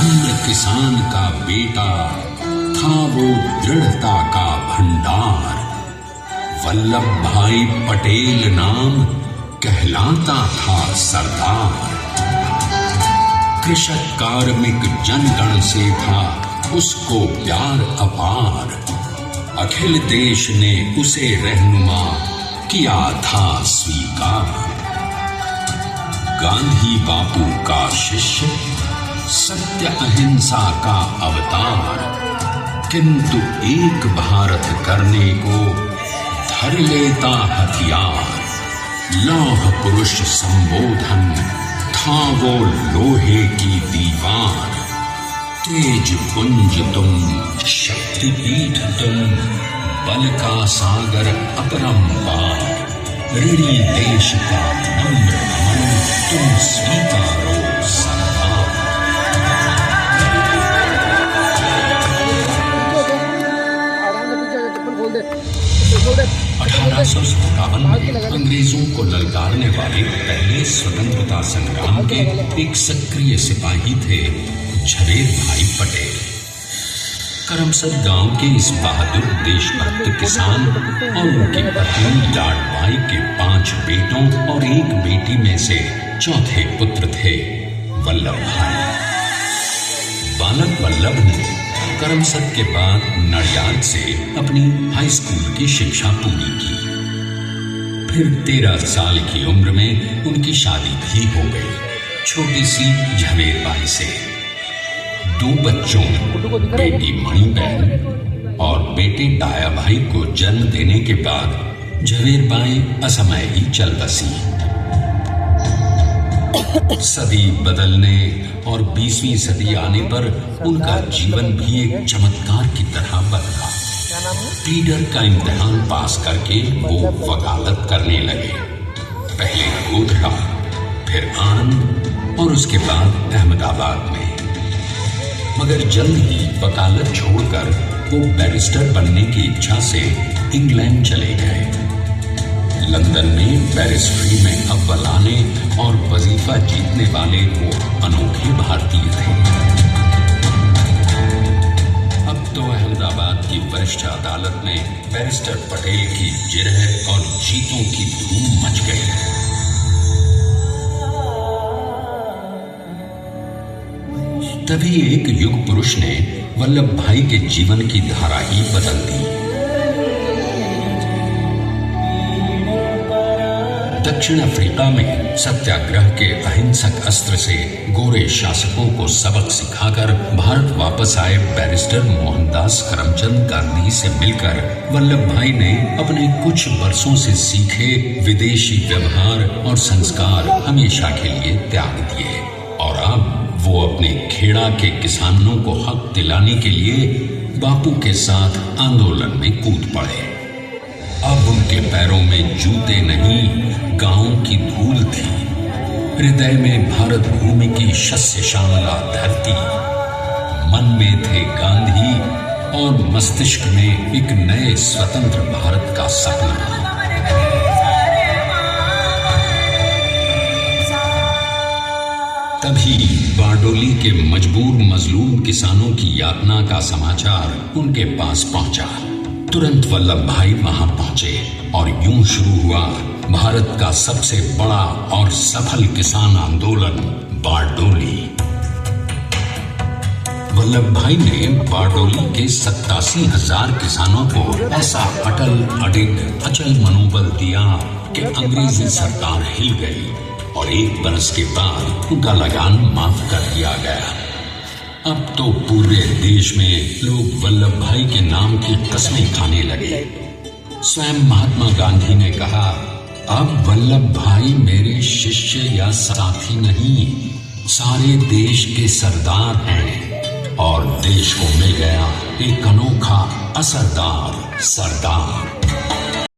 नम्र किसान का बेटा था वो दृढ़ता का भंडार। वल्लभ भाई पटेल नाम कहलाता था सरदार। कृषक कार्मिक जनगण से था उसको प्यार अपार। अखिल देश ने उसे रहनुमा किया था स्वीकार। गांधी बापू का शिष्य, सत्य अहिंसा का अवतार, किंतु एक भारत करने को धर लेता हथियार। लौह पुरुष संबोधन था वो लोहे की दीवार। तेज पुंज तुम, शक्तिपीठ तुम, बल का सागर अपरंपार। ऋणी देश का नम्र नमन तुम स्वीकारो सरदार। 1857 में अंग्रेजों को ललकारने वाले पहले स्वतंत्रता संग्राम के एक सक्रिय सिपाही थे झवेर भाई पटेल। करमसद गांव के इस बहादुर देशभक्त किसान और उनकी पत्नी लाडबाई के 5 बेटों और 1 बेटी में से चौथे पुत्र थे वल्लभ भाई। बालक वल्लभ ने करमसद के बाद नडियाद से अपनी हाई स्कूल की शिक्षा पूरी की। फिर 13 साल की उम्र में उनकी शादी भी हो गई छोटी सी झवेर बाई से। 2 बच्चों, बेटी मणिबेन और बेटे डाया भाई को जन्म देने के बाद झवेर बाई असमय ही चल बसी। सदी बदलने और 20वीं सदी आने पर उनका जीवन भी एक चमत्कार की तरह बदला। लीडर का इम्तिहान पास करके वो वकालत करने लगे। पहले गोधरा, फिर आनंद और उसके बाद अहमदाबाद में। मगर जल्द ही वकालत छोड़कर वो बैरिस्टर बनने की इच्छा से इंग्लैंड चले गए। लंदन में बैरिस्ट्री में अव्वल आने और वजीफा जीतने वाले वो अनोखे भारतीय थे। अब तो अहमदाबाद की वरिष्ठ अदालत में बैरिस्टर पटेल की जिरह और जीतों की धूम मच गई। तभी एक युग पुरुष ने वल्लभ भाई के जीवन की धारा ही बदल दी। दक्षिण अफ्रीका में सत्याग्रह के अहिंसक अस्त्र से गोरे शासकों को सबक सिखाकर भारत वापस आए बैरिस्टर मोहनदास करमचंद गांधी से मिलकर वल्लभ भाई ने अपने कुछ वर्षों से सीखे विदेशी व्यवहार और संस्कार हमेशा के लिए त्याग दिए और अब वो अपने खेड़ा के किसानों को हक दिलाने के लिए बापू के साथ आंदोलन में कूद पड़े। अब उनके पैरों में जूते नहीं, गांव की धूल थी। हृदय में भारत भूमि की शस्य श्यामला धरती। मन में थे गांधी और मस्तिष्क में एक नए स्वतंत्र भारत का सपना। तभी बारडोली के मजबूर मजलूम किसानों की यातना का समाचार उनके पास पहुंचा। तुरंत वल्लभ भाई वहां पहुंचे और यूं शुरू हुआ भारत का सबसे बड़ा और सफल किसान आंदोलन बारडोली। वल्लभ भाई ने बारडोली के 87,000 किसानों को ऐसा अटल अडिग अचल मनोबल दिया कि अंग्रेजी सरकार हिल गई और 1 बरस के बाद उनका लगान माफ कर दिया गया। अब तो पूरे देश में लोग वल्लभ भाई के नाम की कस्में खाने लगे। स्वयं महात्मा गांधी ने कहा, अब वल्लभ भाई मेरे शिष्य या साथी नहीं, सारे देश के सरदार हैं। और देश को मिल गया एक अनोखा असरदार सरदार।